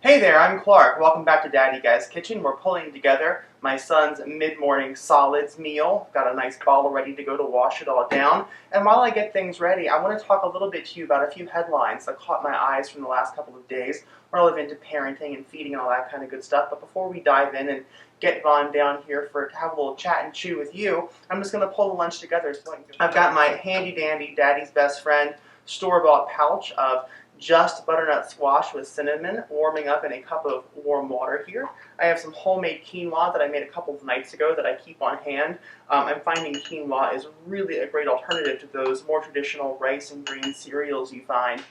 Hey there, I'm Clark. Welcome back to Daddy Guy's Kitchen. We're pulling together my son's mid-morning solids meal. Got a nice bottle ready to go to wash it all down. And while I get things ready, I want to talk a little bit to you about a few headlines that caught my eyes from the last couple of days relevant to parenting and feeding and all that kind of good stuff. But before we dive in and get Vaughn down here to have a little chat and chew with you, I'm just going to pull the lunch together. So I've got my handy-dandy Daddy's Best Friend store-bought pouch of just butternut squash with cinnamon warming up in a cup of warm water here. I have some homemade quinoa that I made a couple of nights ago that I keep on hand. I'm finding quinoa is really a great alternative to those more traditional rice and grain cereals you find.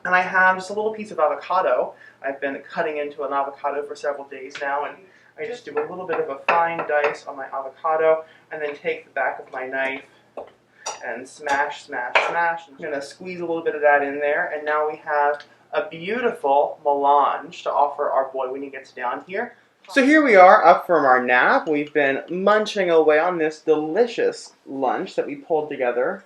And I have just a little piece of avocado. I've been cutting into an avocado for several days now, and I just do a little bit of a fine dice on my avocado and then take the back of my knife and smash, smash, smash. I'm going to squeeze a little bit of that in there, and now we have a beautiful melange to offer our boy when he gets down here. So here we are up from our nap. We've been munching away on this delicious lunch that we pulled together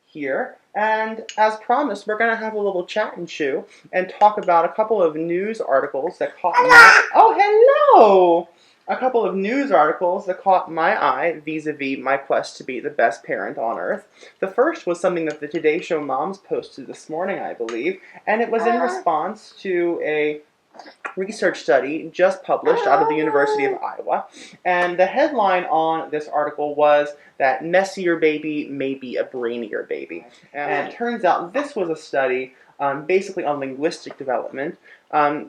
here. And as promised, we're going to have a little chat and chew and talk about a couple of news articles that caught my... Oh, hello! A couple of news articles that caught my eye vis-a-vis my quest to be the best parent on earth. The first was something that the Today Show Moms posted this morning, I believe, and it was in response to a research study just published out of the University of Iowa. And the headline on this article was that messier baby may be a branier baby. And it turns out this was a study basically on linguistic development,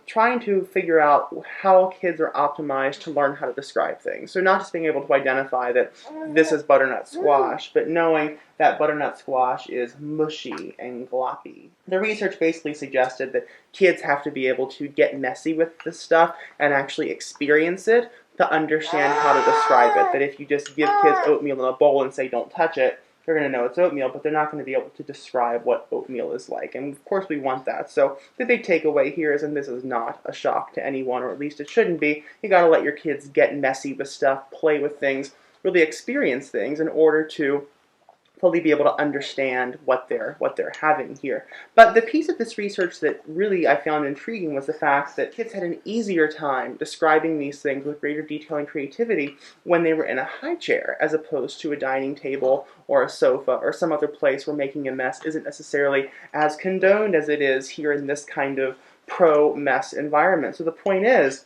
trying to figure out how kids are optimized to learn how to describe things. So not just being able to identify that this is butternut squash, but knowing that butternut squash is mushy and gloppy. The research basically suggested that kids have to be able to get messy with this stuff and actually experience it to understand how to describe it. That if you just give kids oatmeal in a bowl and say don't touch it, they're going to know it's oatmeal, but they're not going to be able to describe what oatmeal is like. And of course we want that. So the big takeaway here is, and this is not a shock to anyone, or at least it shouldn't be, you got to let your kids get messy with stuff, play with things, really experience things in order to fully be able to understand what they're having here. But the piece of this research that really I found intriguing was the fact that kids had an easier time describing these things with greater detail and creativity when they were in a high chair, as opposed to a dining table or a sofa or some other place where making a mess isn't necessarily as condoned as it is here in this kind of pro-mess environment. So the point is,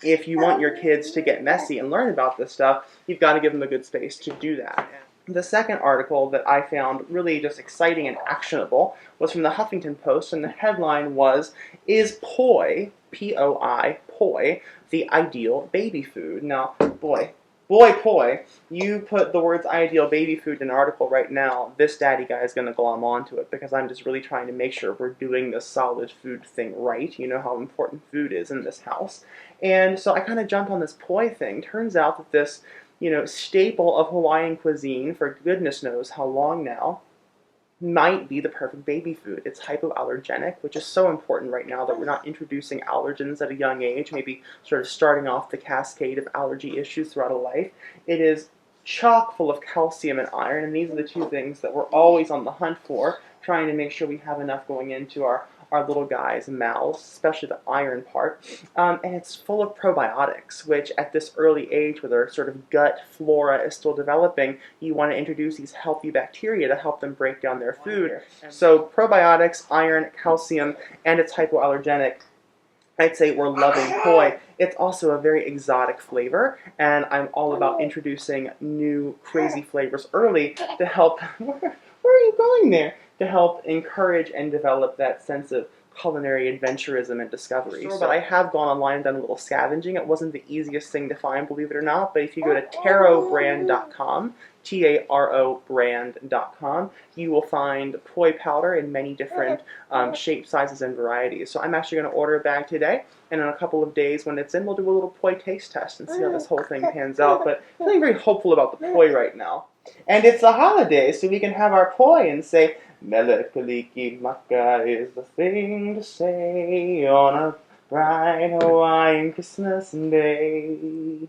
if you want your kids to get messy and learn about this stuff, you've got to give them a good space to do that. The second article that I found really just exciting and actionable was from the Huffington Post, and the headline was, "Is poi, P-O-I, poi, the ideal baby food?" Now, boy, poi, you put the words ideal baby food in an article right now, this daddy guy is going to glom onto it, because I'm just really trying to make sure we're doing this solid food thing right. You know how important food is in this house. And so I kind of jumped on this poi thing. Turns out that this staple of Hawaiian cuisine for goodness knows how long now, might be the perfect baby food. It's hypoallergenic, which is so important right now that we're not introducing allergens at a young age, maybe sort of starting off the cascade of allergy issues throughout a life. It is chock full of calcium and iron, and these are the two things that we're always on the hunt for, trying to make sure we have enough going into our little guys' mouths, especially the iron part. And it's full of probiotics, which at this early age where their sort of gut flora is still developing, you want to introduce these healthy bacteria to help them break down their food. So probiotics, iron, calcium, and it's hypoallergenic. I'd say we're loving poi. It's also a very exotic flavor, and I'm all about introducing new crazy flavors early to help... Where are you going there? To help encourage and develop that sense of culinary adventurism and discovery. Sure, but I have gone online and done a little scavenging. It wasn't the easiest thing to find, believe it or not, but if you go to tarobrand.com, T-A-R-O brand.com, you will find poi powder in many different shapes, sizes, and varieties. So I'm actually going to order a bag today, and in a couple of days when it's in, we'll do a little poi taste test and see how this whole thing pans out. But I'm feeling very hopeful about the poi right now. And it's a holiday, so we can have our poi and say, "Mele Kaliki Maka" is the thing to say on a bright Hawaiian Christmas day.